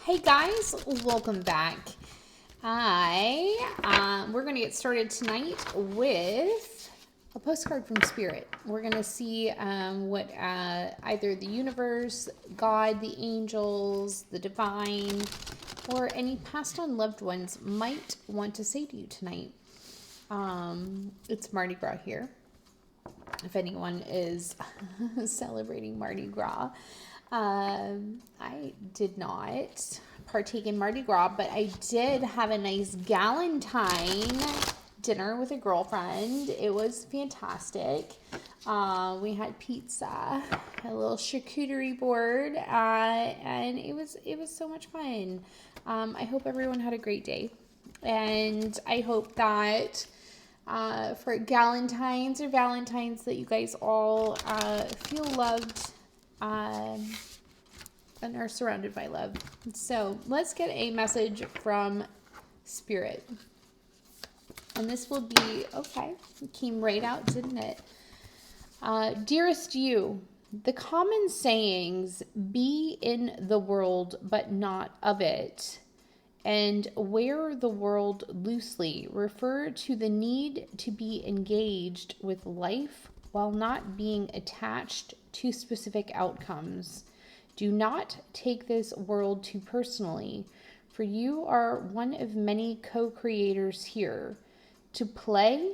Hey guys, welcome back. We're gonna get started tonight with a postcard from Spirit. We're gonna see what either the universe, God, the angels, the divine, or any passed on loved ones might want to say to you tonight. It's Mardi Gras here. If anyone is celebrating Mardi Gras. I did not partake in Mardi Gras, but I did have a nice Galentine dinner with a girlfriend. It was fantastic. We had pizza, a little charcuterie board, and it was so much fun. I hope everyone had a great day, and I hope that for Galentines or Valentines that you guys all feel loved and are surrounded by love. So let's get a message from Spirit. And this will be, okay, it came right out, didn't it? Dearest you, the common sayings, be in the world but not of it, and wear the world loosely, refer to the need to be engaged with life while not being attached to specific outcomes. Do not take this world too personally, for you are one of many co-creators here to play,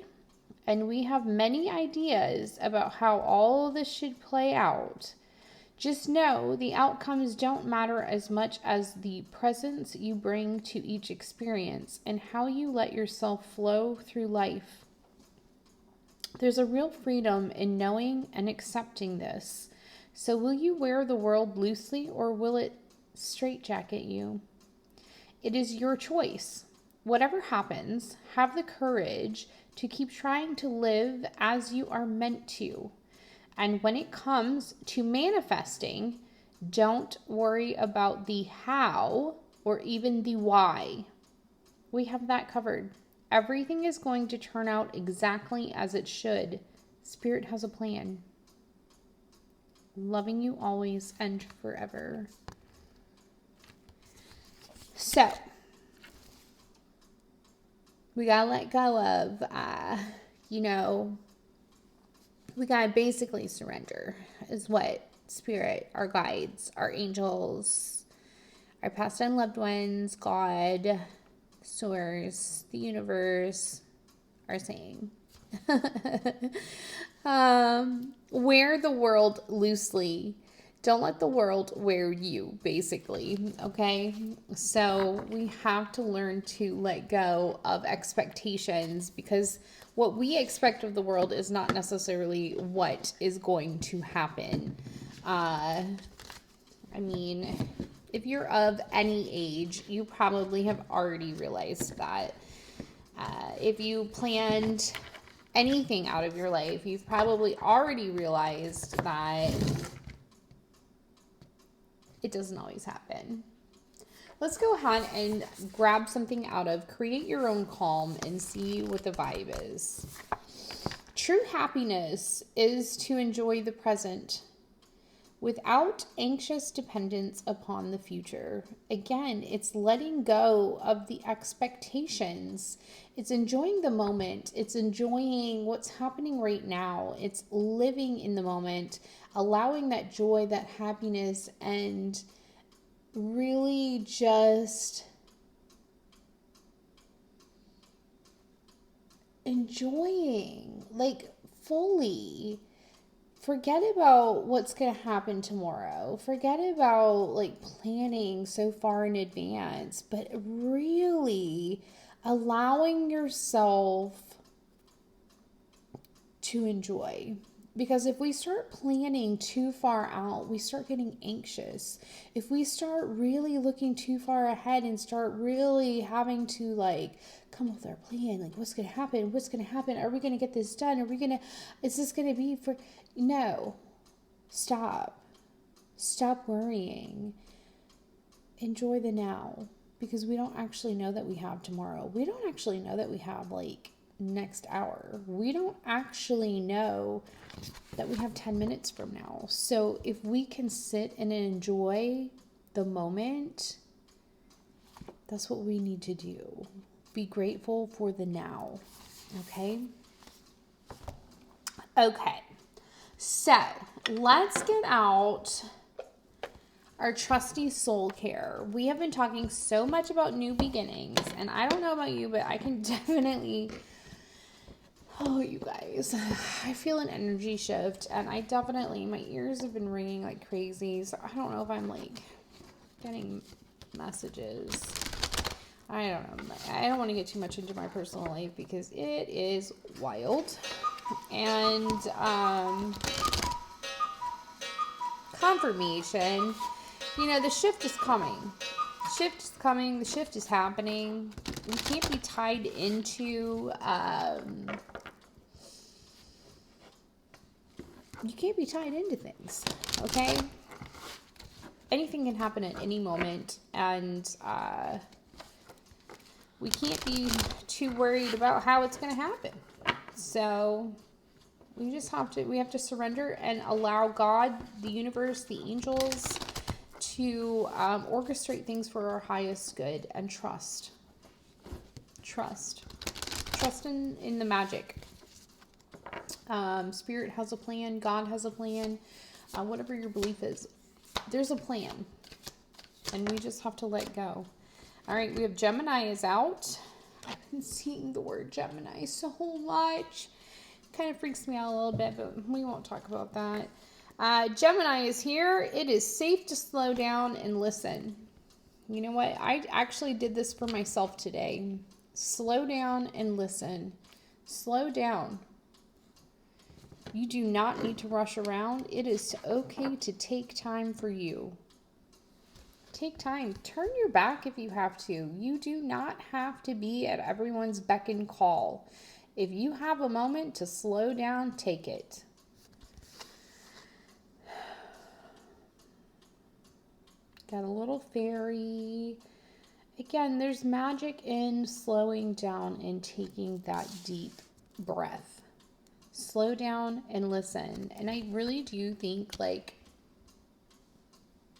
and we have many ideas about how all of this should play out. Just know the outcomes don't matter as much as the presence you bring to each experience and how you let yourself flow through life. There's a real freedom in knowing and accepting this. So will you wear the world loosely or will it straitjacket you? It is your choice. Whatever happens, have the courage to keep trying to live as you are meant to. And when it comes to manifesting, don't worry about the how or even the why. We have that covered. Everything is going to turn out exactly as it should. Spirit has a plan. Loving you always and forever. So, we gotta let go of, we gotta basically surrender, is what Spirit, our guides, our angels, our past and loved ones, God, source, the universe are saying. Wear the world loosely. Don't let the world wear you, basically, okay? So we have to learn to let go of expectations, because what we expect of the world is not necessarily what is going to happen. If you're of any age, you probably have already realized that. If you planned anything out of your life, you've probably already realized that it doesn't always happen. Let's go ahead and grab something out of Create Your Own Calm and see what the vibe is. True happiness is to enjoy the present without anxious dependence upon the future. Again, it's letting go of the expectations. It's enjoying the moment. It's enjoying what's happening right now. It's living in the moment, allowing that joy, that happiness, and really just enjoying, like, fully. Forget about what's going to happen tomorrow. Forget about like planning so far in advance, but really allowing yourself to enjoy. Because if we start planning too far out, we start getting anxious. If we start really looking too far ahead and start really having to like come up with our plan, like what's going to happen? What's going to happen? Are we going to get this done? Is this going to be for... No, stop worrying. Enjoy the now, because we don't actually know that we have tomorrow. We don't actually know that we have like next hour. We don't actually know that we have 10 minutes from now. So if we can sit and enjoy the moment That's what we need to do. Be grateful for the now. Okay? Okay. So, let's get out our trusty soul care. We have been talking so much about new beginnings, and I don't know about you, but I can definitely, oh, you guys, I feel an energy shift, and my ears have been ringing like crazy, so I don't know if I'm like getting messages. I don't know. I don't want to get too much into my personal life because it is wild. And confirmation, the shift is coming. The shift is coming. The shift is happening. We can't be tied into you can't be tied into things, okay? Anything can happen at any moment, and we can't be too worried about how it's going to happen. So we have to surrender and allow God, the universe, the angels to orchestrate things for our highest good, and trust in the magic. Spirit has a plan. God has a plan. Whatever your belief is, there's a plan, and we just have to let go. All right, we have Gemini is out. I've been seeing the word Gemini so much. Kind of freaks me out a little bit, but we won't talk about that. Gemini is here. It is safe to slow down and listen. You know what? I actually did this for myself today. Slow down and listen. Slow down. You do not need to rush around. It is okay to take time for you. Take time. Turn your back if you have to. You do not have to be at everyone's beck and call. If you have a moment to slow down, take it. Got a little fairy. Again, there's magic in slowing down and taking that deep breath. Slow down and listen. And I really do think,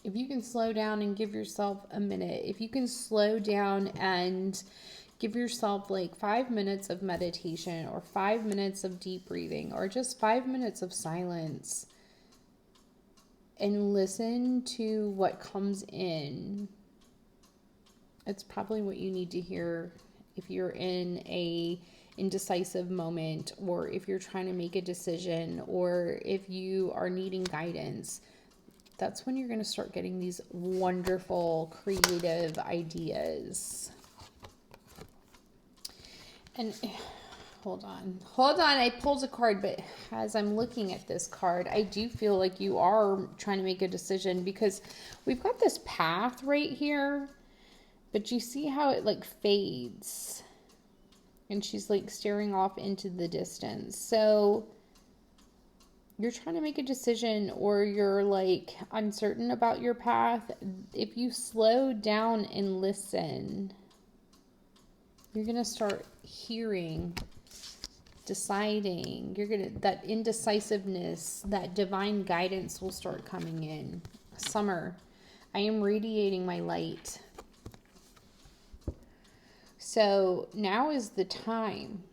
if you can slow down and give yourself a minute, if you can slow down and give yourself 5 minutes of meditation, or 5 minutes of deep breathing, or just 5 minutes of silence, and listen to what comes in, it's probably what you need to hear if you're in a indecisive moment, or if you're trying to make a decision, or if you are needing guidance. That's when you're going to start getting these wonderful creative ideas. And hold on, I pulled a card, but as I'm looking at this card, I do feel like you are trying to make a decision, because we've got this path right here, but you see how it fades, and she's staring off into the distance. So you're trying to make a decision, or you're uncertain about your path. If you slow down and listen, you're going to start hearing, deciding. That indecisiveness, that divine guidance will start coming in. Summer, I am radiating my light. So now is the time.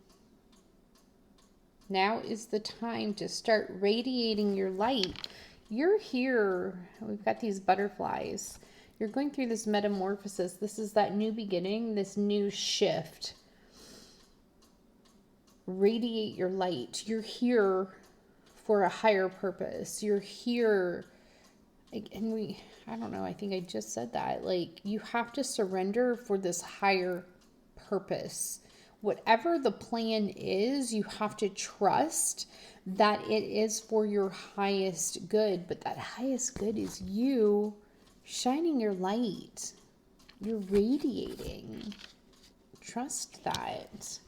Now is the time to start radiating your light. You're here. We've got these butterflies. You're going through this metamorphosis. This is that new beginning, this new shift. Radiate your light. You're here for a higher purpose. You're here. And I don't know, I think I just said that. You have to surrender for this higher purpose. Whatever the plan is, you have to trust that it is for your highest good. But that highest good is you shining your light. You're radiating. Trust that.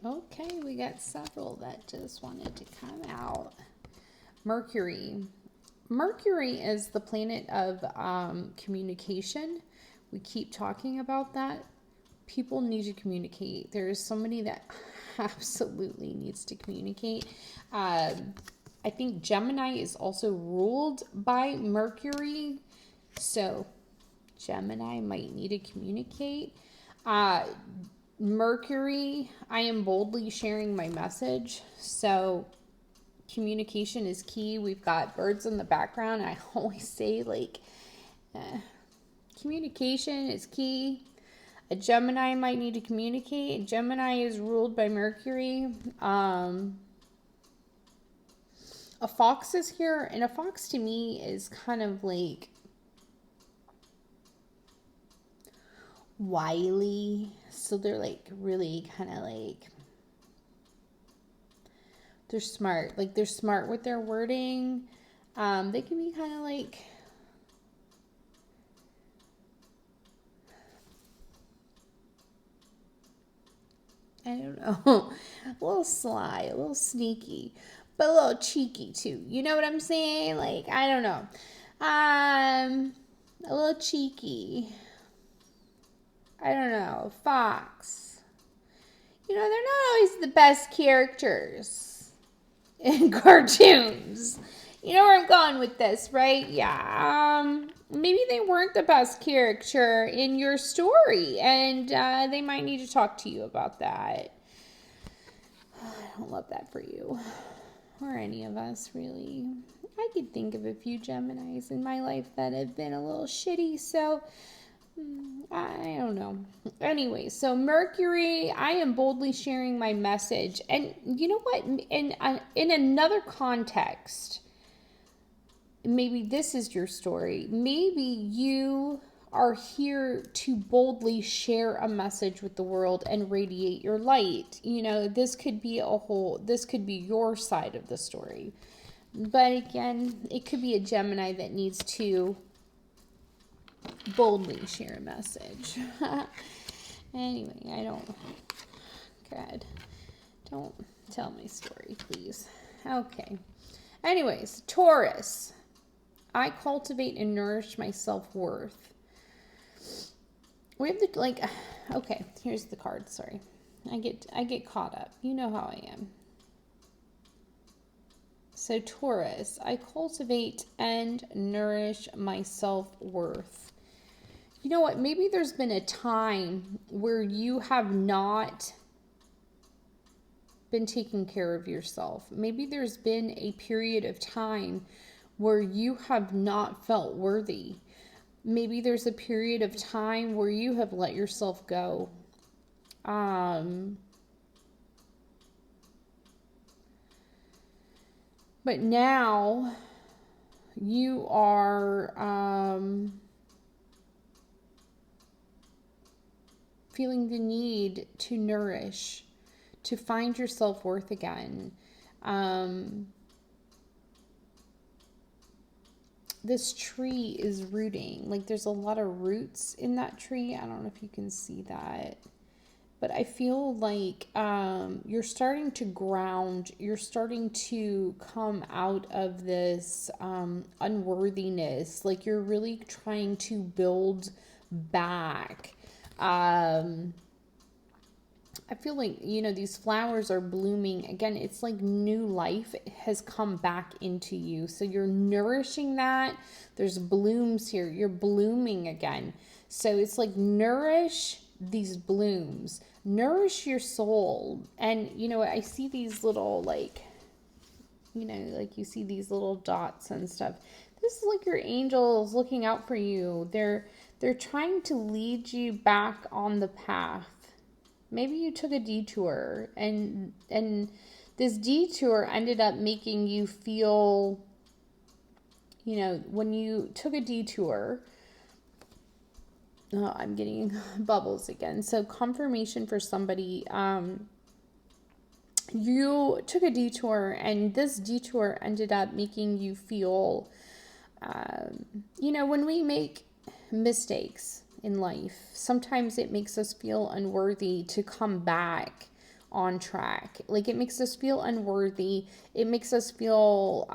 Okay, we got several that just wanted to come out. Mercury. Mercury is the planet of communication. We keep talking about that. People need to communicate. There is somebody that absolutely needs to communicate. I think Gemini is also ruled by Mercury. So Gemini might need to communicate. Mercury, I am boldly sharing my message. So communication is key. We've got birds in the background. I always say, like, communication is key. A Gemini might need to communicate. Gemini is ruled by Mercury. A fox is here, and a fox to me is kind of like wily. So they're like really kind of like, they're smart. Like they're smart with their wording. They can be kind of like, I don't know, a little sly, a little sneaky, but a little cheeky too. You know what I'm saying? Like, I don't know. A little cheeky. I don't know. Fox. You know, they're not always the best characters in cartoons. You know where I'm going with this, right? Yeah. Maybe they weren't the best character in your story, and they might need to talk to you about that. I don't love that for you, or any of us, really. I could think of a few Geminis in my life that have been a little shitty, so I don't know. Anyway, so Mercury, I am boldly sharing my message. And you know what? In another context, maybe this is your story. Maybe you are here to boldly share a message with the world and radiate your light. You know, this could be your side of the story. But again, it could be a Gemini that needs to boldly share a message. Anyway, God, don't tell my story, please. Okay. Anyways, Taurus. I cultivate and nourish my self-worth. We have okay, here's the card, sorry. I get caught up. You know how I am. So Taurus, I cultivate and nourish my self-worth. You know what? Maybe there's been a time where you have not been taking care of yourself. Maybe there's been a period of time where you have not felt worthy. Maybe there's a period of time where you have let yourself go. But now you are feeling the need to nourish, to find your self-worth again. This tree is rooting. Like there's a lot of roots in that tree. I don't know if you can see that. But I feel like you're starting to ground. You're starting to come out of this unworthiness. Like you're really trying to build back. I feel like, you know, these flowers are blooming. Again, it's like new life has come back into you. So you're nourishing that. There's blooms here. You're blooming again. So it's like nourish these blooms. Nourish your soul. And, you know, I see these little, like, you know, like you see these little dots and stuff. This is like your angels looking out for you. They're trying to lead you back on the path. Maybe you took a detour and this detour ended up making you feel, you know, when you took a detour, oh, I'm getting bubbles again. So confirmation for somebody, you took a detour and this detour ended up making you feel, you know, when we make mistakes in life, sometimes it makes us feel unworthy to come back on track. Like it makes us feel unworthy. It makes us feel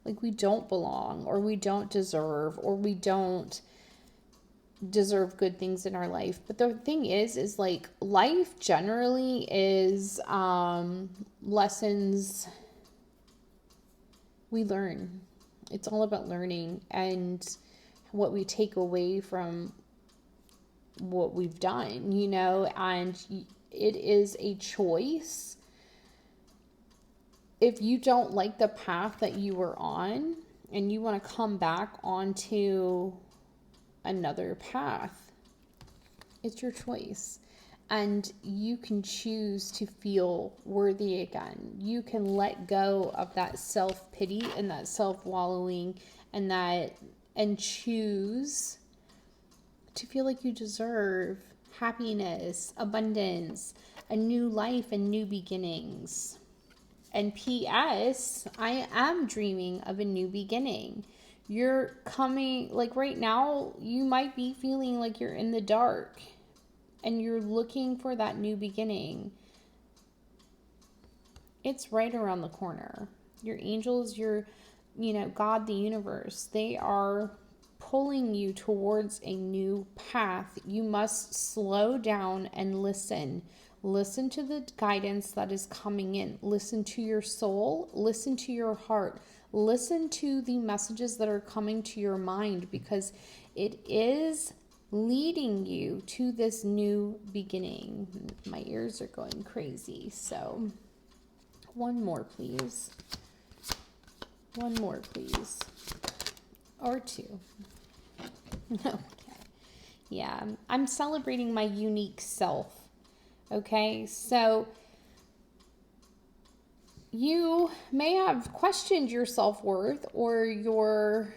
like we don't belong, or we don't deserve, or we don't deserve good things in our life. But the thing is like life generally is lessons we learn. It's all about learning and what we take away from what we've done, you know, and it is a choice. If you don't like the path that you were on and you want to come back onto another path, it's your choice. And you can choose to feel worthy again. You can let go of that self-pity and that self-wallowing and choose to feel like you deserve happiness, abundance, a new life, and new beginnings. And P.S., I am dreaming of a new beginning. You're coming, like right now, you might be feeling like you're in the dark and you're looking for that new beginning. It's right around the corner. Your angels, God, the universe, they are pulling you towards a new path. You must slow down and listen. Listen to the guidance that is coming in. Listen to your soul. Listen to your heart. Listen to the messages that are coming to your mind, because it is leading you to this new beginning. My ears are going crazy. So one more, please. One more, please. Or two. Okay. Yeah, I'm celebrating my unique self. Okay, so you may have questioned your self-worth or your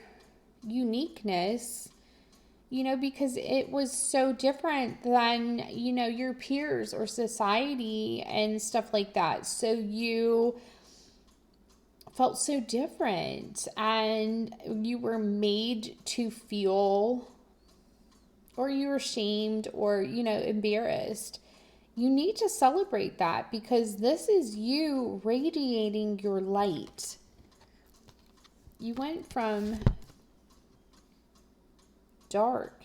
uniqueness, because it was so different than, your peers or society and stuff like that. So you felt so different and you were made to feel, or you were shamed or, embarrassed. You need to celebrate that, because this is you radiating your light. You went from dark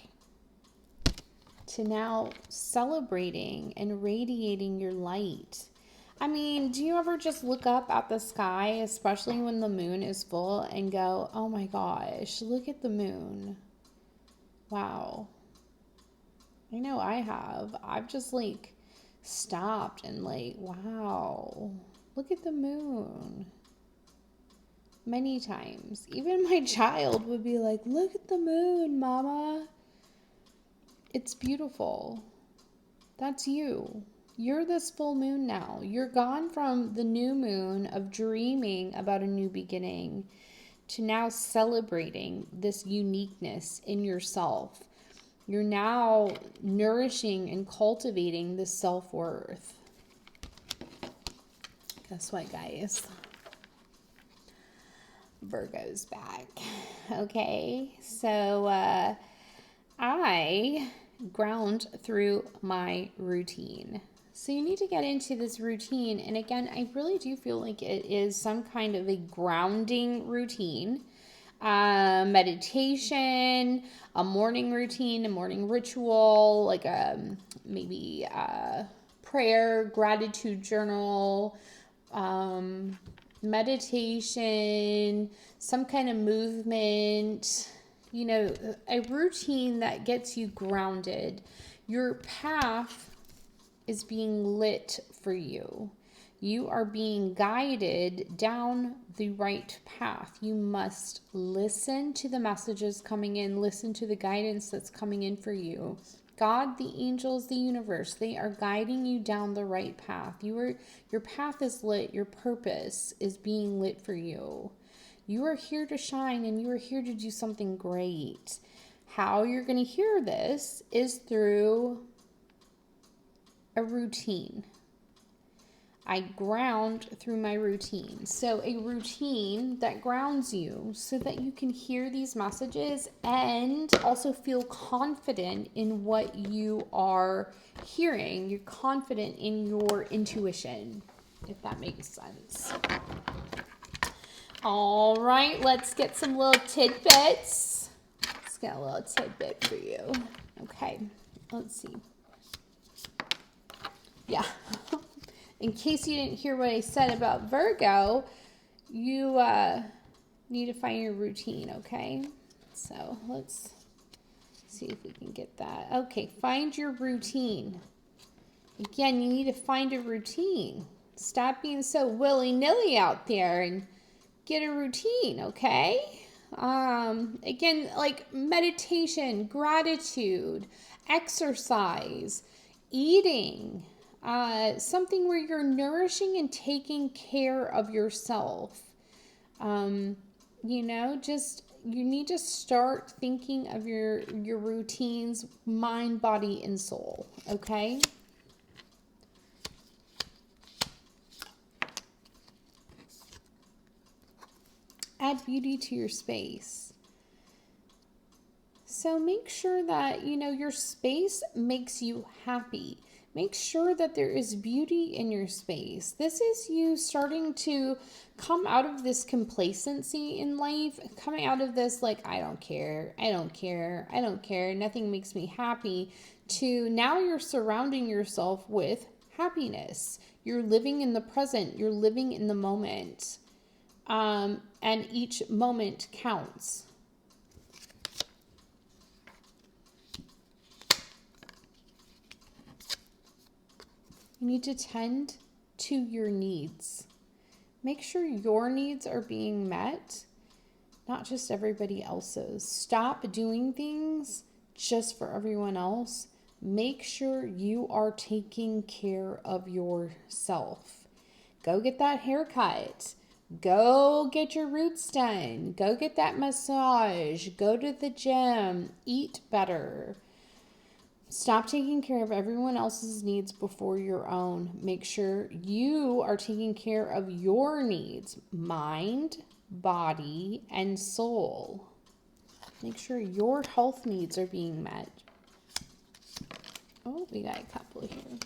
to now celebrating and radiating your light. I mean, do you ever just look up at the sky, especially when the moon is full, and go, oh my gosh, look at the moon. Wow. I know I have. I've just stopped and wow, look at the moon. Many times. Even my child would be like, look at the moon, mama. It's beautiful. That's you. You're this full moon now. You're gone from the new moon of dreaming about a new beginning to now celebrating this uniqueness in yourself. You're now nourishing and cultivating this self-worth. Guess what, guys? Virgo's back. Okay, so I ground through my routine. So you need to get into this routine. And again, I really do feel like it is some kind of a grounding routine. Meditation, a morning routine, a morning ritual, like maybe prayer, gratitude journal, meditation, some kind of movement, a routine that gets you grounded. Your path is being lit for you. You are being guided down the right path. You must listen to the messages coming in, listen to the guidance that's coming in for you. God, the angels, the universe, they are guiding you down the right path. Your path is lit. Your purpose is being lit for you. You are here to shine and you are here to do something great. How you're going to hear this is through a routine. I ground through my routine. So a routine that grounds you so that you can hear these messages and also feel confident in what you are hearing. You're confident in your intuition, if that makes sense. All right, let's get some little tidbits. Let's get a little tidbit for you. Okay, let's see. Yeah. In case you didn't hear what I said about Virgo, you You need to find your routine, okay? So let's see if we can get that. Okay, find your routine. Again, you need to find a routine. Stop being so willy-nilly out there and get a routine, okay? Again, like meditation, gratitude, exercise, eating, something where you're nourishing and taking care of yourself. You know, just you need to start thinking of your routines, mind, body, and soul, okay? Add beauty to your space. So make sure that, you know, your space makes you happy. Make sure that there is beauty in your space. This is you starting to come out of this complacency in life, coming out of this like, I don't care, I don't care, I don't care, nothing makes me happy, to now you're surrounding yourself with happiness. You're living in the present, you're living in the moment. And each moment counts. You need to tend to your needs. Make sure your needs are being met, not just everybody else's. Stop doing things just for everyone else. Make sure you are taking care of yourself. Go get that haircut. Go get your roots done. Go get that massage. Go to the gym. Eat better. Stop taking care of everyone else's needs before your own. Make sure you are taking care of your needs, mind, body, and soul. Make sure your health needs are being met. Oh, we got a couple here.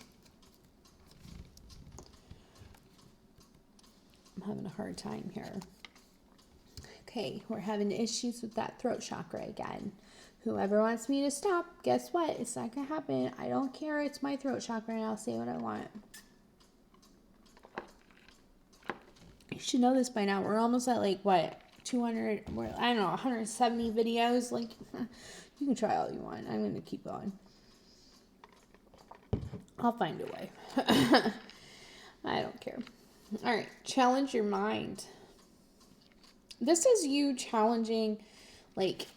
I'm having a hard time here. Okay, we're having issues with that throat chakra again. Whoever wants me to stop, guess what? It's not going to happen. I don't care. It's my throat chakra and I'll say what I want. You should know this by now. We're almost at like, what, 200, I don't know, 170 videos. Like, you can try all you want. I'm going to keep going. I'll find a way. I don't care. All right, challenge your mind. This is you challenging, like,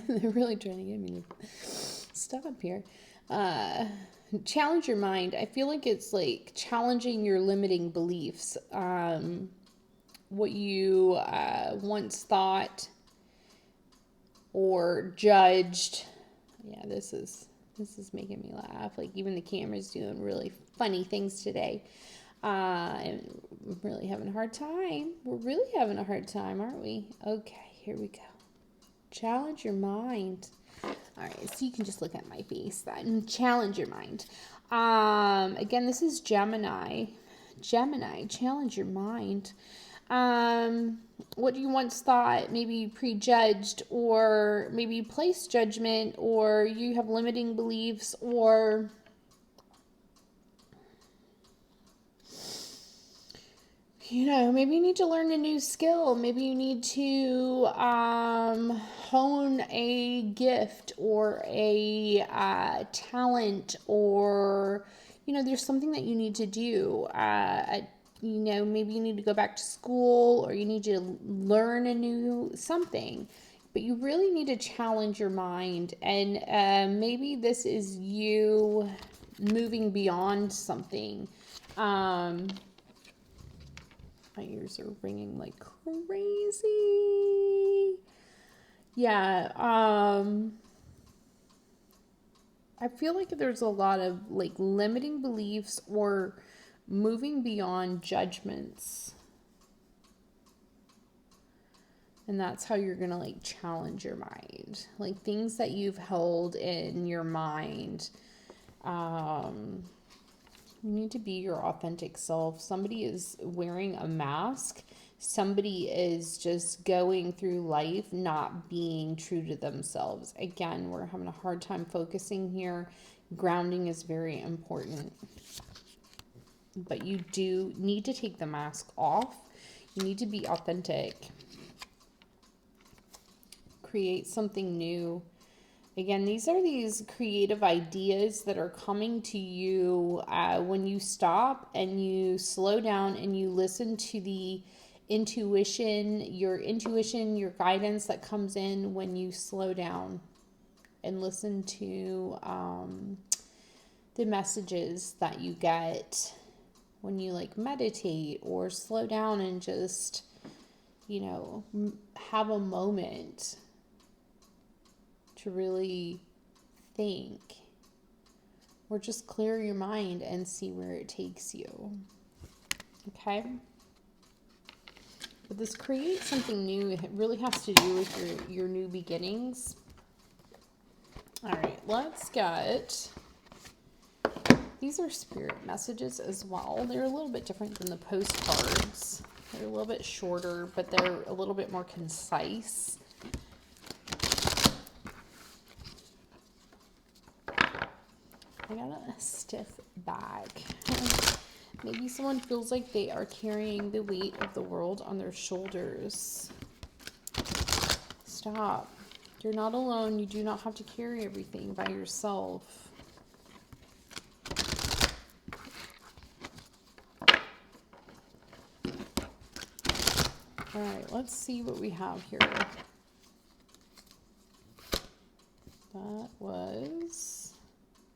they're really trying to get me to stop here. Challenge your mind. I feel like it's like challenging your limiting beliefs. What you once thought or judged. Yeah, this is making me laugh. Like even the camera's doing really funny things today. I'm really having a hard time. We're really having a hard time, aren't we? Okay, here we go. Challenge your mind. All right, so you can just look at my face then. Challenge your mind. Again, this is Gemini. Gemini, challenge your mind. What you once thought, maybe you prejudged, or maybe you placed judgment, or you have limiting beliefs, or you know, maybe you need to learn a new skill. Maybe you need to hone a gift or a talent, or, you know, there's something that you need to do. You know, maybe you need to go back to school, or you need to learn a new something. But you really need to challenge your mind. And maybe this is you moving beyond something. My ears are ringing like crazy. Yeah, I feel like there's a lot of like limiting beliefs or moving beyond judgments. And that's how you're going to like challenge your mind. Like things that you've held in your mind. You need to be your authentic self. Somebody is wearing a mask. Somebody is just going through life not being true to themselves. Again, we're having a hard time focusing here. Grounding is very important. But you do need to take the mask off. You need to be authentic. Create something new. Again, these are these creative ideas that are coming to you when you stop and you slow down and you listen to the intuition, your guidance that comes in when you slow down and listen to the messages that you get when you like meditate or slow down and just, have a moment to really think, or just clear your mind and see where it takes you. Okay? But this create something new, it really has to do with your new beginnings. All right, let's get, these are spirit messages as well. They're a little bit different than the postcards. They're a little bit shorter, but they're a little bit more concise. I got a stiff bag. Maybe someone feels like they are carrying the weight of the world on their shoulders. Stop. You're not alone. You do not have to carry everything by yourself. All right, let's see what we have here. That was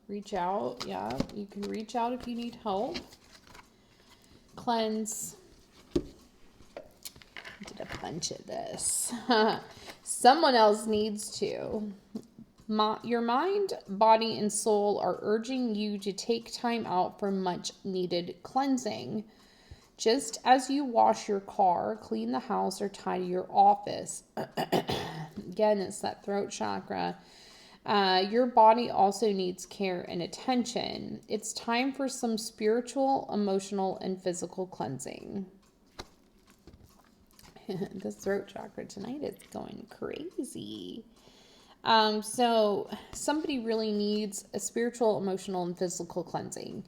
reach out. Yeah, you can reach out if you need help. Cleanse. I did a bunch of this. Someone else needs to. Your mind, body, and soul are urging you to take time out for much needed cleansing. Just as you wash your car, clean the house, or tidy your office. Again, it's that throat chakra. Your body also needs care and attention. It's time for some spiritual, emotional, and physical cleansing. The throat chakra tonight is going crazy. So somebody really needs a spiritual, emotional, and physical cleansing.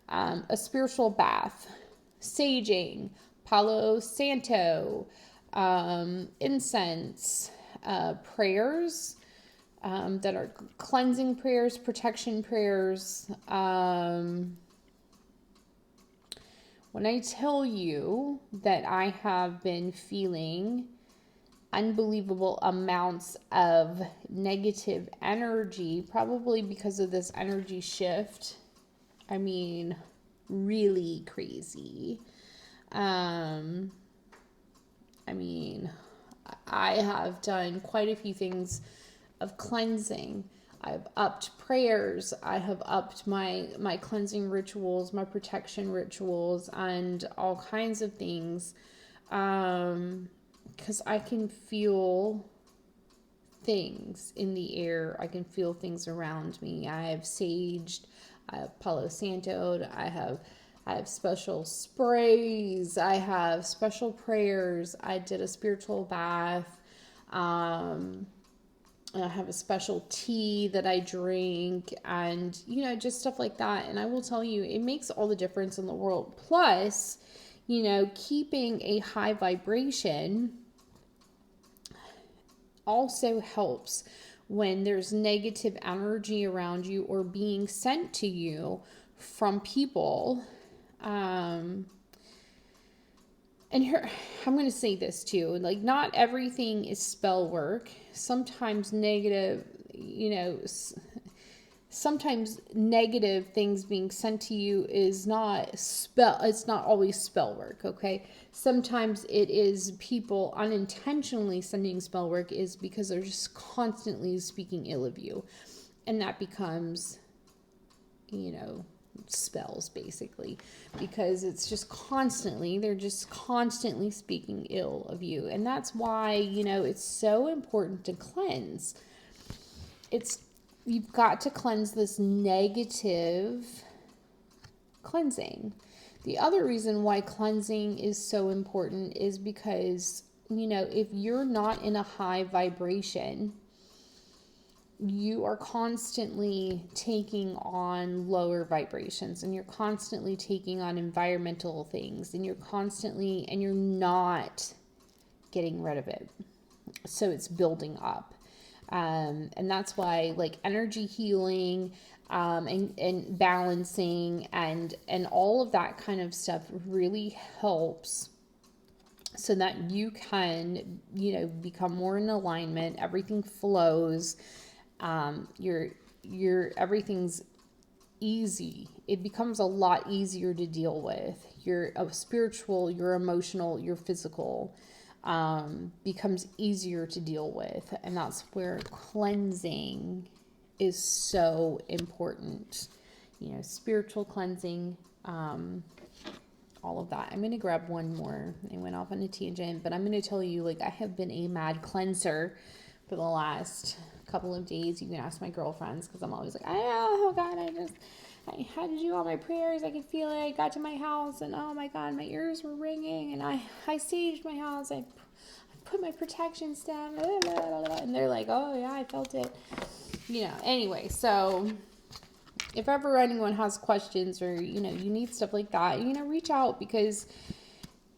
A spiritual bath, saging, Palo Santo, incense, prayers that are cleansing prayers, protection prayers. When I tell you that I have been feeling unbelievable amounts of negative energy, probably because of this energy shift, I mean, really crazy. I have done quite a few things of cleansing. I've upped prayers. I have upped my cleansing rituals, my protection rituals, and all kinds of things. Because I can feel things in the air. I can feel things around me. I have saged. I have Palo Santo'd. I have special sprays. I have special prayers. I did a spiritual bath. I have a special tea that I drink, and, just stuff like that. And I will tell you, it makes all the difference in the world. Plus, keeping a high vibration also helps when there's negative energy around you or being sent to you from people. And here, I'm going to say this too, like, not everything is spell work. Sometimes negative, sometimes negative things being sent to you is it's not always spell work, okay? Sometimes it is people unintentionally sending spell work is because they're just constantly speaking ill of you. And that becomes, spells basically, because they're just constantly speaking ill of you. And that's why, it's so important to cleanse. You've got to cleanse this negative cleansing. The other reason why cleansing is so important is because, if you're not in a high vibration, you are constantly taking on lower vibrations, and you're constantly taking on environmental things, and you're not getting rid of it. So it's building up. And that's why like energy healing, and balancing and all of that kind of stuff really helps, so that you can, become more in alignment. Everything flows. Everything's easy. It becomes a lot easier to deal with. Your spiritual, your emotional, your physical becomes easier to deal with. And that's where cleansing is so important. Spiritual cleansing, all of that. I'm going to grab one more. I went off on a tangent, but I'm going to tell you, like, I have been a mad cleanser for the last couple of days. You can ask my girlfriends, because I'm always like, oh God, I had to do all my prayers. I could feel it. I got to my house, and oh my God, my ears were ringing, and I saged my house. I put my protections down, and they're like, oh yeah, I felt it. Anyway, so if ever anyone has questions, or, you need stuff like that, reach out, because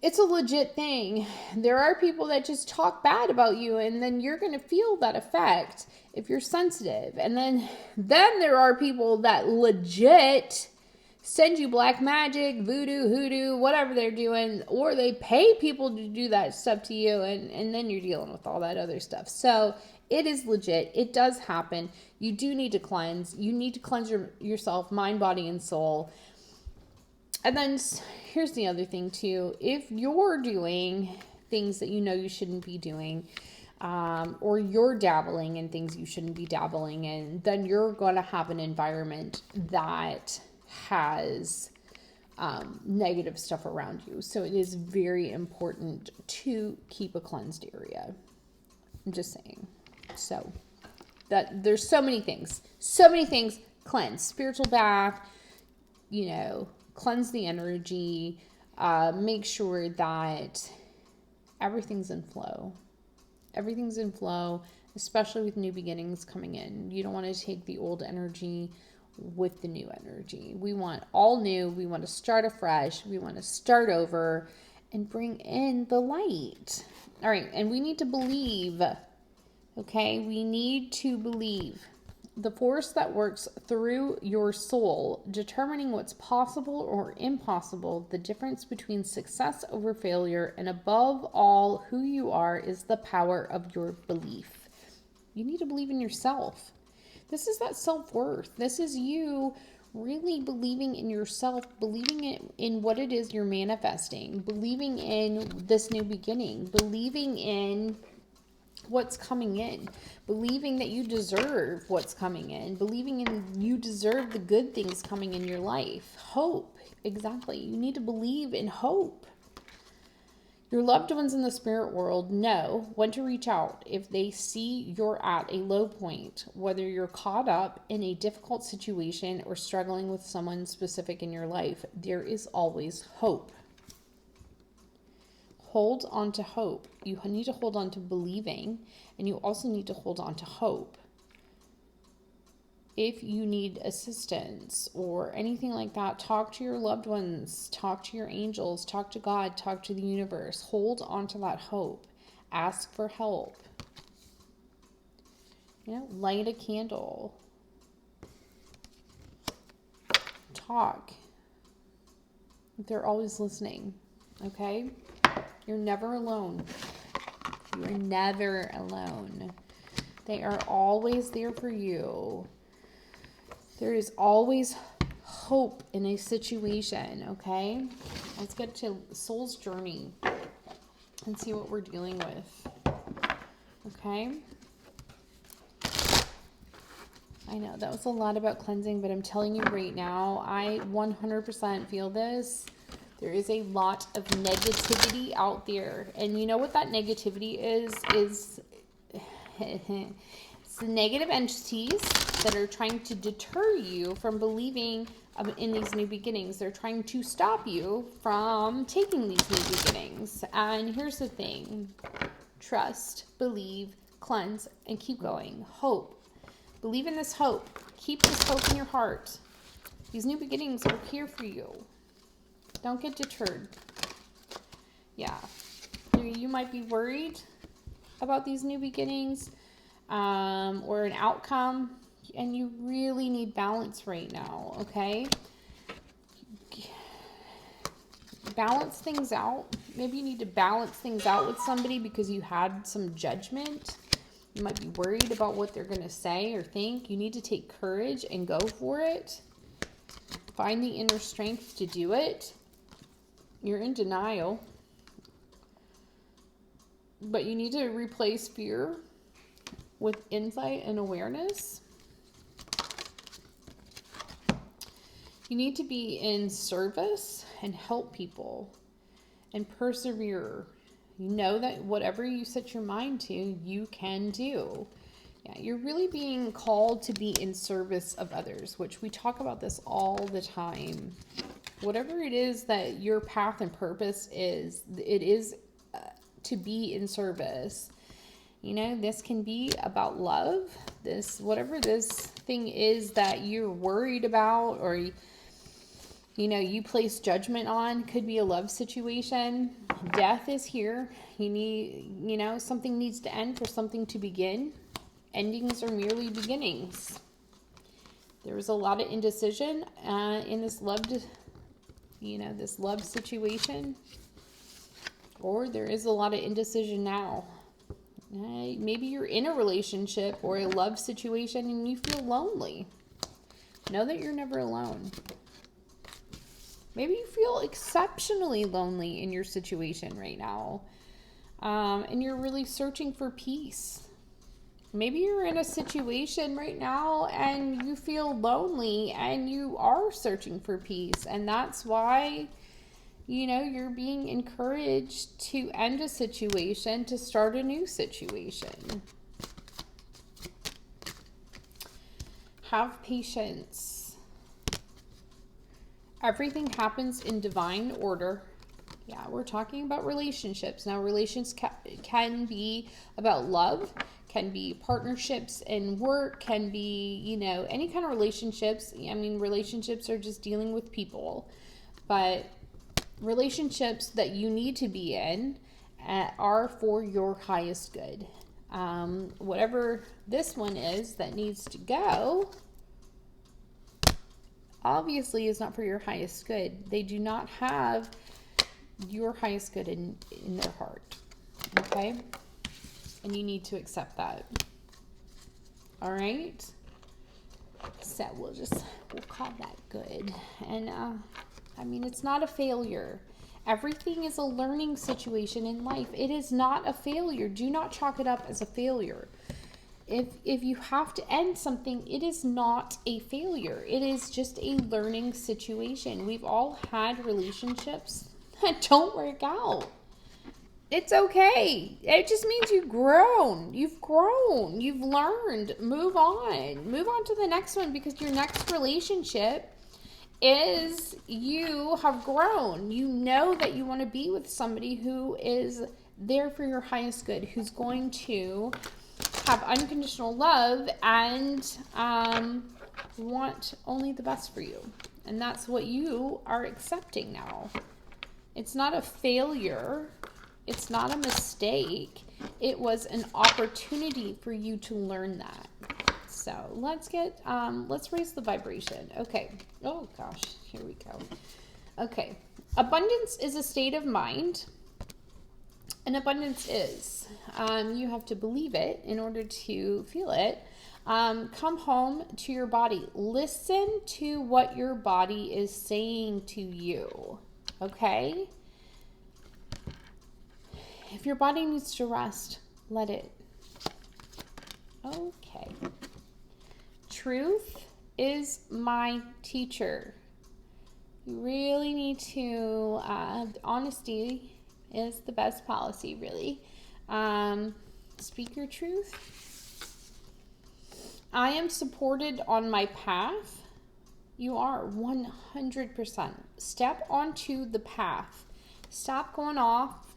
it's a legit thing. There are people that just talk bad about you, and then you're going to feel that effect if you're sensitive. And then there are people that legit send you black magic, voodoo, hoodoo, whatever they're doing, or they pay people to do that stuff to you, and then you're dealing with all that other stuff. So it is legit. It does happen. You do need to cleanse. You need to cleanse yourself, mind, body, and soul. And then here's the other thing too. If you're doing things that you shouldn't be doing, or you're dabbling in things you shouldn't be dabbling in, then you're going to have an environment that has negative stuff around you. So it is very important to keep a cleansed area. I'm just saying. So that there's so many things, cleanse, spiritual bath, cleanse the energy, make sure that everything's in flow, especially with new beginnings coming in. You don't want to take the old energy with the new energy. We want all new. We want to start afresh. We want to start over and bring in the light. All right. And we need to believe. Okay, we need to believe. The force that works through your soul, determining what's possible or impossible, the difference between success over failure, and above all, who you are, is the power of your belief. You need to believe in yourself. This is that self-worth. This is you really believing in yourself, believing in what it is you're manifesting, believing in this new beginning, believing in what's coming in, believing that you deserve what's coming in, believing in you deserve the good things coming in your life. Hope. Exactly. You need to believe in hope. Your loved ones in the spirit world know when to reach out if they see you're at a low point, whether you're caught up in a difficult situation or struggling with someone specific in your life. There is always hope. Hold on to hope. You need to hold on to believing, and you also need to hold on to hope. If you need assistance or anything like that, talk to your loved ones, talk to your angels, talk to God, talk to the universe. Hold on to that hope. Ask for help. Light a candle. Talk. They're always listening, okay? You're never alone. You are never alone. They are always there for you. There is always hope in a situation, okay? Let's get to soul's journey and see what we're dealing with, okay? I know that was a lot about cleansing, but I'm telling you right now, I 100% feel this. There is a lot of negativity out there. And you know what that negativity is it's the negative entities that are trying to deter you from believing in these new beginnings. They're trying to stop you from taking these new beginnings. And here's the thing. Trust, believe, cleanse, and keep going. Hope. Believe in this hope. Keep this hope in your heart. These new beginnings are here for you. Don't get deterred. Yeah. You might be worried about these new beginnings or an outcome, and you really need balance right now, okay? Balance things out. Maybe you need to balance things out with somebody because you had some judgment. You might be worried about what they're going to say or think. You need to take courage and go for it. Find the inner strength to do it. You're in denial. But you need to replace fear with insight and awareness. You need to be in service and help people and persevere. You know that whatever you set your mind to, you can do. Yeah, you're really being called to be in service of others, which we talk about this all the time. Whatever it is that your path and purpose is, it is to be in service. You know, this can be about love. Whatever this thing is that you're worried about or you place judgment on, could be a love situation. Death is here. Something needs to end for something to begin. Endings are merely beginnings. There was a lot of indecision in this love situation. Or there is a lot of indecision now. Maybe you're in a relationship or a love situation and you feel lonely. Know that you're never alone. Maybe you feel exceptionally lonely in your situation right now. And you're really searching for peace. Maybe you're in a situation right now and you feel lonely and you are searching for peace. And that's why, you're being encouraged to end a situation, to start a new situation. Have patience. Everything happens in divine order. Yeah, we're talking about relationships. Now, relations can be about love, can be partnerships in work, can be, any kind of relationships. I mean, relationships are just dealing with people. But relationships that you need to be in are for your highest good. Whatever this one is that needs to go, obviously is not for your highest good. They do not have your highest good in their heart. Okay? And you need to accept that. All right? So we'll call that good. And, it's not a failure. Everything is a learning situation in life. It is not a failure. Do not chalk it up as a failure. If you have to end something, it is not a failure. It is just a learning situation. We've all had relationships that don't work out. It's okay. It just means you've grown. You've learned. Move on. Move on to the next one, because your next relationship is you have grown. You know that you want to be with somebody who is there for your highest good, who's going to have unconditional love and want only the best for you. And that's what you are accepting now. It's not a failure. It's not a mistake. It was an opportunity for you to learn that. So let's raise the vibration. Okay. Oh gosh, here we go. Okay. Abundance is a state of mind. And abundance is. You have to believe it in order to feel it. Come home to your body. Listen to what your body is saying to you. Okay? If your body needs to rest, let it. Okay. Truth is my teacher. You really need to, honesty is the best policy, really. Speak your truth. I am supported on my path. You are 100%. Step onto the path. Stop going off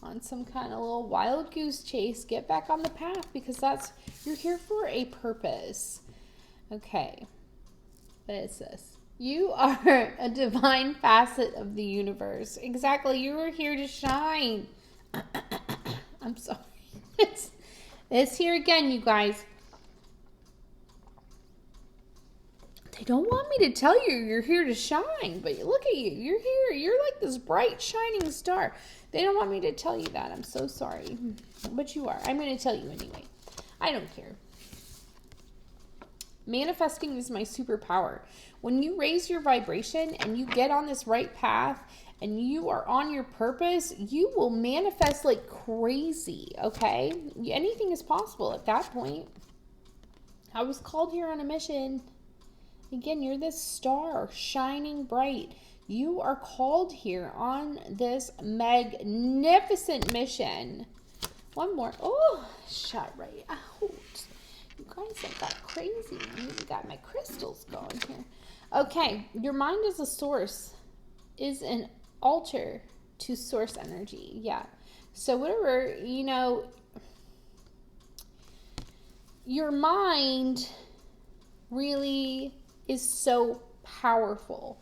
on some kind of little wild goose chase, get back on the path, because you're here for a purpose. Okay. What is this? You are a divine facet of the universe. Exactly. You are here to shine. I'm sorry. It's here again, you guys. They don't want me to tell you you're here to shine, but look at you. You're here. You're like this bright, shining star. They don't want me to tell you that. I'm so sorry. But you are. I'm going to tell you anyway. I don't care. Manifesting is my superpower. When you raise your vibration and you get on this right path and you are on your purpose, you will manifest like crazy, okay? Anything is possible at that point. I was called here on a mission. Again, you're this star shining bright. You are called here on this magnificent mission. One more. Oh, shot right out. You guys have got crazy. You got my crystals going here. Okay, your mind is a source, is an altar to source energy. Yeah. So whatever, your mind really is so powerful,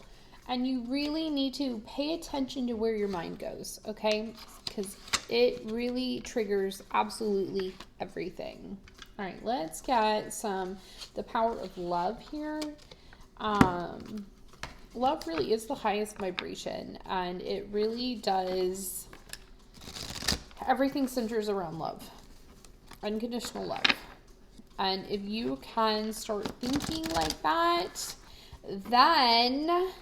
and you really need to pay attention to where your mind goes, okay? Because it really triggers absolutely everything. All right, let's get the power of love here. Love really is the highest vibration, and it really does, everything centers around love, unconditional love. And if you can start thinking like that, then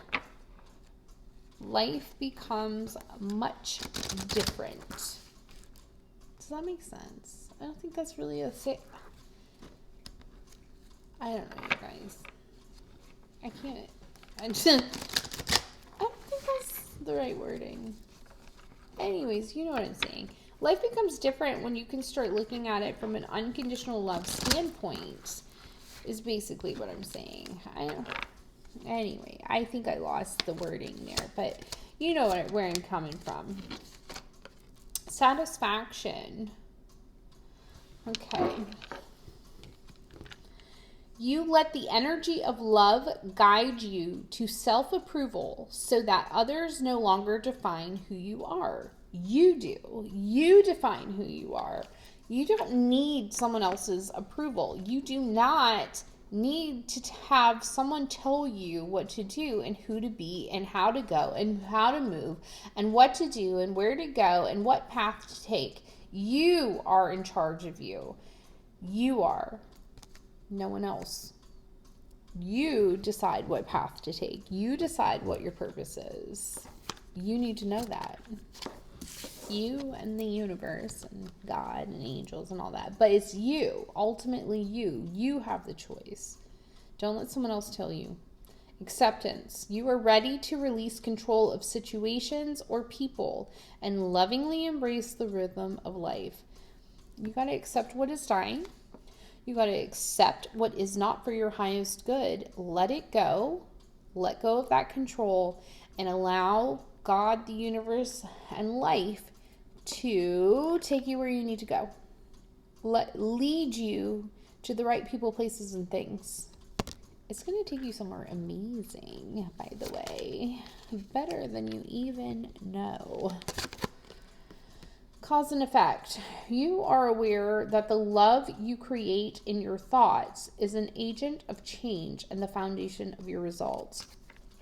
life becomes much different. Does that make sense? I don't think that's really I don't know, you guys. I don't think that's the right wording. Anyways, you know what I'm saying. Life becomes different when you can start looking at it from an unconditional love standpoint, is basically what I'm saying. Anyway, I think I lost the wording there, but you know where I'm coming from. Satisfaction. Okay. You let the energy of love guide you to self-approval so that others no longer define who you are. You do. You define who you are. You don't need someone else's approval. You do not need to have someone tell you what to do and who to be and how to go and how to move and what to do and where to go and what path to take. You are in charge of you. You are. No one else. You decide what path to take. You decide what your purpose is. You need to know that. You and the universe and God and angels and all that. But it's you. Ultimately you. You have the choice. Don't let someone else tell you. Acceptance. You are ready to release control of situations or people and lovingly embrace the rhythm of life. You got to accept what is dying. You got to accept what is not for your highest good. Let it go. Let go of that control and allow God, the universe, and life to take you where you need to go. Lead you to the right people, places, and things. It's going to take you somewhere amazing, by the way. Better than you even know. Cause and effect. You are aware that the love you create in your thoughts is an agent of change and the foundation of your results.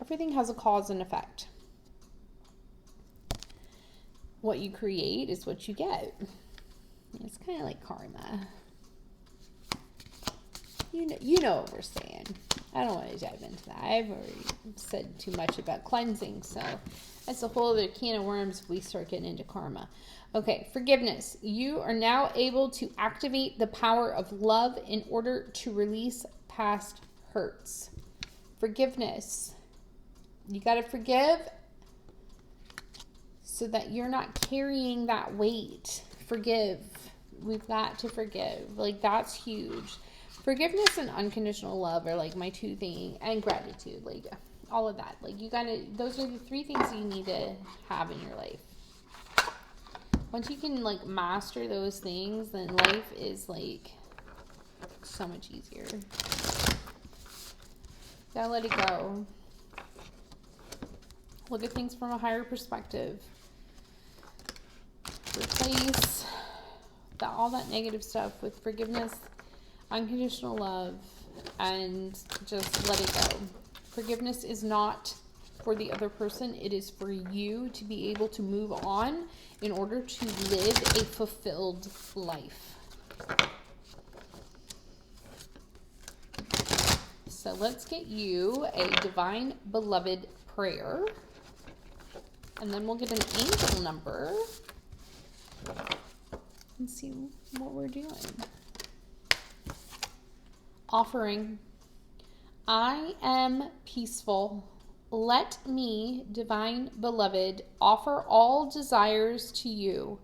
Everything has a cause and effect. What you create is what you get. It's kind of like karma. You know what we're saying. I don't want to dive into that. I've already said too much about cleansing, so that's a whole other can of worms if we start getting into karma. Okay, forgiveness. You are now able to activate the power of love in order to release past hurts. Forgiveness. You got to forgive so that you're not carrying that weight. Forgive. We've got to forgive. Like, that's huge. Forgiveness and unconditional love are like my two things, and gratitude, like all of that. Like, you gotta, those are the three things you need to have in your life. Once you can like master those things, then life is like so much easier. Gotta let it go. Look at things from a higher perspective. Replace all that negative stuff with forgiveness, unconditional love, and just let it go. Forgiveness is not for the other person. It is for you to be able to move on in order to live a fulfilled life. So let's get you a divine beloved prayer. And then we'll get an angel number and see what we're doing. Offering. I am peaceful. Let me, divine beloved, offer all desires to you,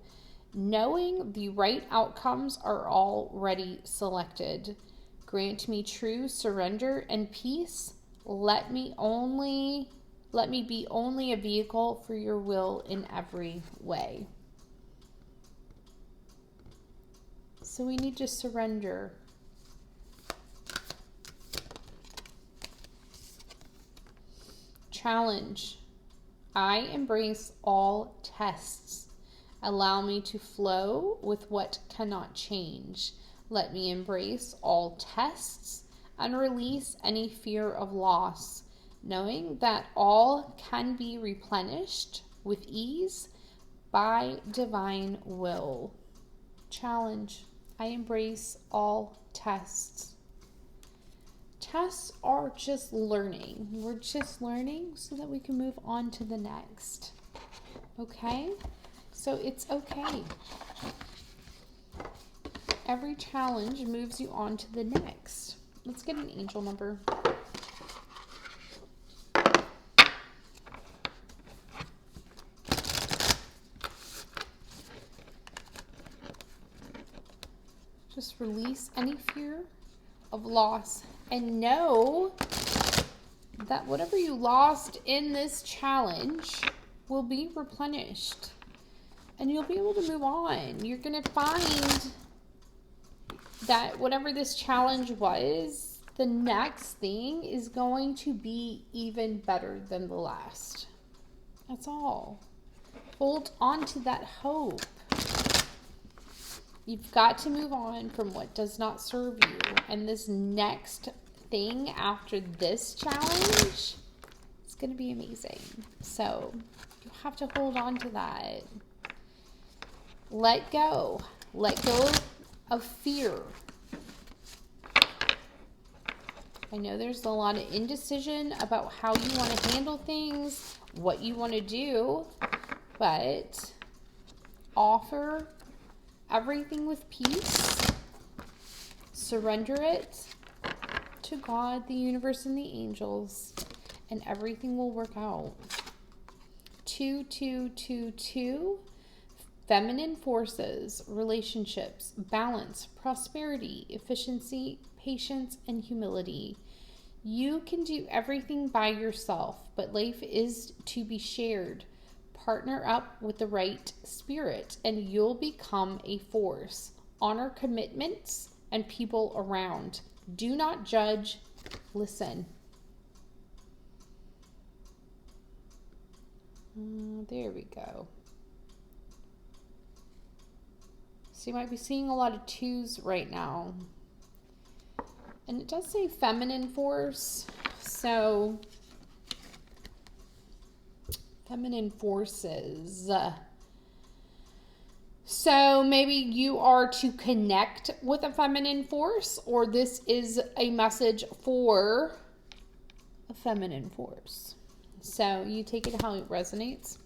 knowing the right outcomes are already selected. Grant me true surrender and peace. Let me be only a vehicle for your will in every way. So we need to surrender. Challenge. I embrace all tests. Allow me to flow with what cannot change. Let me embrace all tests and release any fear of loss, knowing that all can be replenished with ease by divine will. Challenge. I embrace all tests. Tests are just learning. We're just learning so that we can move on to the next. Okay? So it's okay. Every challenge moves you on to the next. Let's get an angel number. Just release any fear of loss and know that whatever you lost in this challenge will be replenished and you'll be able to move on. You're going to find that whatever this challenge was, the next thing is going to be even better than the last. That's all. Hold on to that hope. You've got to move on from what does not serve you. And this next thing after this challenge is going to be amazing. So you have to hold on to that. Let go. Let go of fear. I know there's a lot of indecision about how you want to handle things, what you want to do, but offer everything with peace. Surrender it to God, the universe, and the angels, and everything will work out. 2222. Feminine forces, relationships, balance, prosperity, efficiency, patience, and humility. You can do everything by yourself, but life is to be shared. Partner up with the right spirit, and you'll become a force. Honor commitments and people around. Do not judge, listen. There we go. So you might be seeing a lot of 2s right now. And it does say feminine force. So feminine forces. So maybe you are to connect with a feminine force, or this is a message for a feminine force. So you take it how it resonates.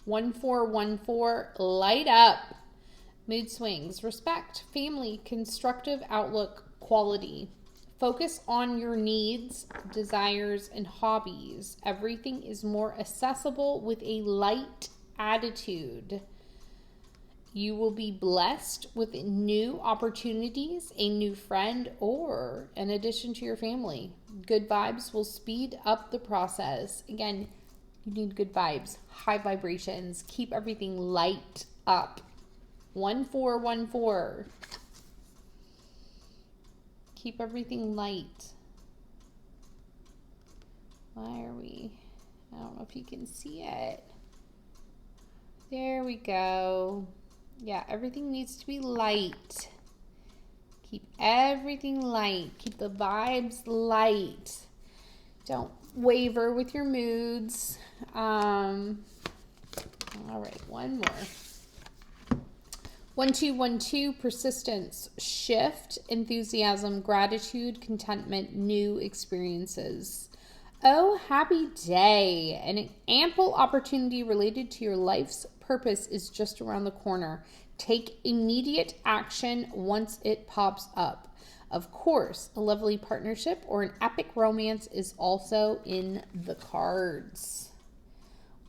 1414, light up. Mood swings, respect, family, constructive outlook, quality. Focus on your needs, desires, and hobbies. Everything is more accessible with a light attitude. You will be blessed with new opportunities, a new friend, or an addition to your family. Good vibes will speed up the process. Again, You need good vibes, high vibrations. Keep everything light up. 1414. Keep everything light. Why are we? I don't know if you can see it. There we go. Yeah, everything needs to be light. Keep everything light. Keep the vibes light. Don't waver with your moods. All right, one more. 1212, persistence, shift, enthusiasm, gratitude, contentment, new experiences. Oh, happy day. An ample opportunity related to your life's purpose is just around the corner. Take immediate action once it pops up. Of course, a lovely partnership or an epic romance is also in the cards.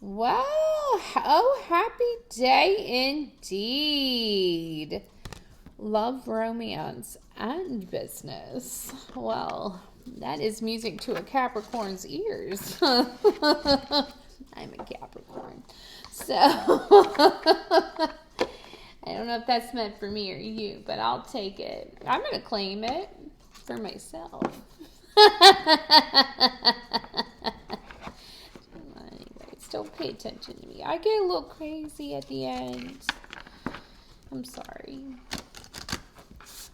Wow. Oh, happy day indeed. Love, romance, and business. Well, that is music to a Capricorn's ears. I'm a Capricorn. So, I don't know if that's meant for me or you, but I'll take it. I'm going to claim it for myself. Anyways, don't pay attention to me. I get a little crazy at the end. I'm sorry.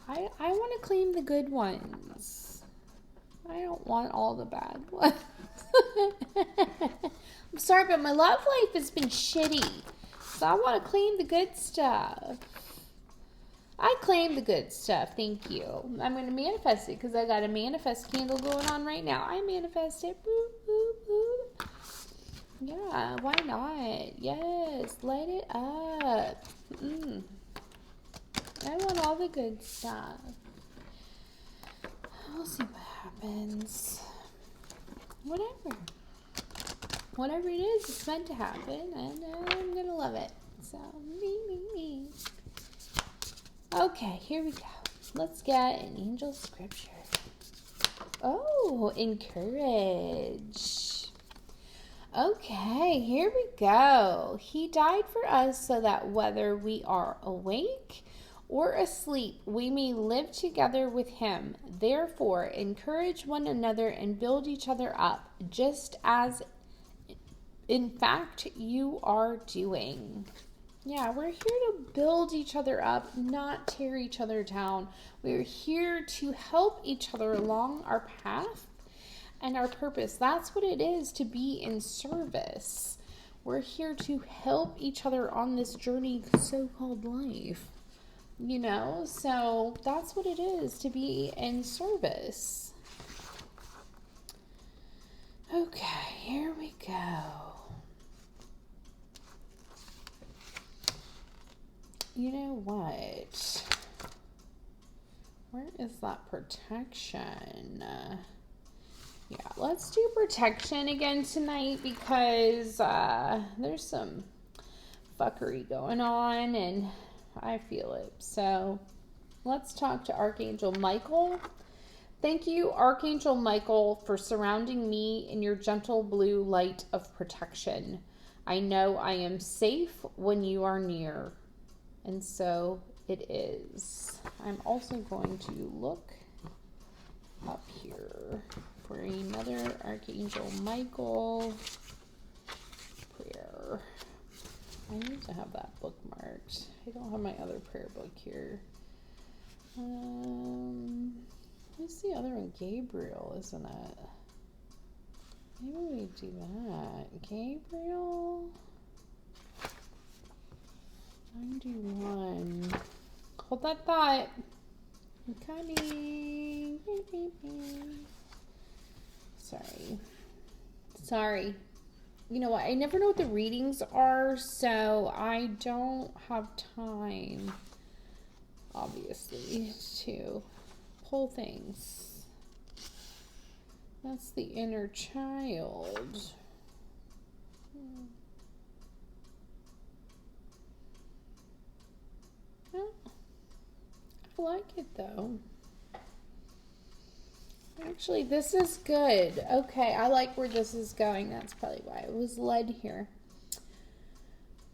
I want to claim the good ones. I don't want all the bad ones. I'm sorry, but my love life has been shitty. So I want to claim the good stuff. I claim the good stuff. Thank you. I'm going to manifest it because I got a manifest candle going on right now. I manifest it. Boop, boop, boop. Yeah, why not? Yes, light it up. I want all the good stuff. We'll see what happens. Whatever it is, it's meant to happen, and I'm going to love it. So, me. Okay, here we go. Let's get an angel scripture. Oh, encourage. Okay, here we go. He died for us so that whether we are awake or asleep, we may live together with him. Therefore, encourage one another and build each other up, just as in fact you are doing. Yeah, we're here to build each other up, not tear each other down. We're here to help each other along our path and our purpose. That's what it is to be in service. We're here to help each other on this journey so-called life. You know, so that's what it is to be in service. Okay, here we go. You know what? Where is that protection? Yeah, let's do protection again tonight because there's some fuckery going on and I feel it. So let's talk to Archangel Michael. Thank you, Archangel Michael, for surrounding me in your gentle blue light of protection. I know I am safe when you are near. And so it is. I'm also going to look up here for another Archangel Michael prayer. I need to have that bookmarked. I don't have my other prayer book here. What's the other one? Gabriel, isn't it? Maybe we do that. Gabriel 91. Hold that thought. I'm coming. Sorry. You know what? I never know what the readings are, so I don't have time, obviously, to pull things. That's the inner child. I like it though. I Actually, this is good. Okay, I like where this is going. That's probably why I was led here.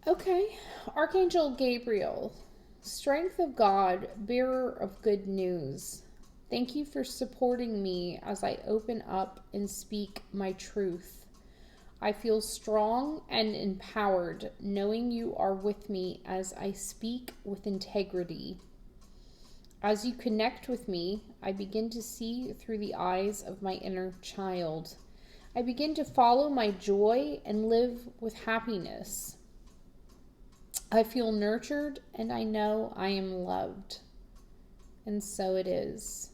Okay, Archangel Gabriel, strength of God, bearer of good news. Thank you for supporting me as I open up and speak my truth. I feel strong and empowered knowing you are with me as I speak with integrity. As you connect with me, I begin to see through the eyes of my inner child. I begin to follow my joy and live with happiness. I feel nurtured and I know I am loved. And so it is.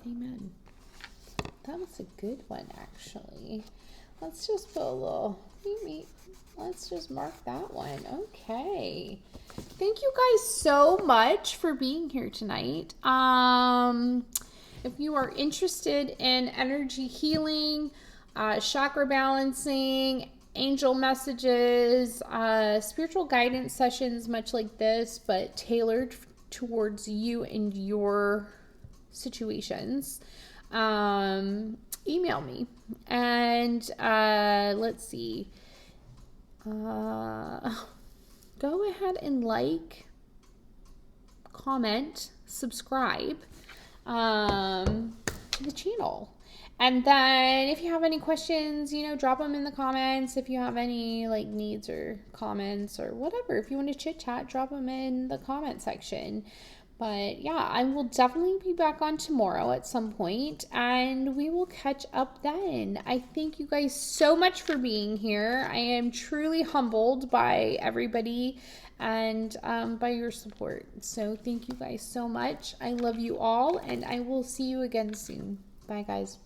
Amen. That was a good one, actually. Let's just put a little, let's just mark that one. Okay. Thank you guys so much for being here tonight. If you are interested in energy healing, chakra balancing, angel messages, spiritual guidance sessions, much like this, but tailored towards you and your situations, email me. And let's see. Go ahead and like, comment, subscribe to the channel. And then if you have any questions, drop them in the comments. If you have any needs or comments or whatever, if you want to chit chat, drop them in the comment section. But yeah, I will definitely be back on tomorrow at some point and we will catch up then. I thank you guys so much for being here. I am truly humbled by everybody and by your support. So thank you guys so much. I love you all and I will see you again soon. Bye guys.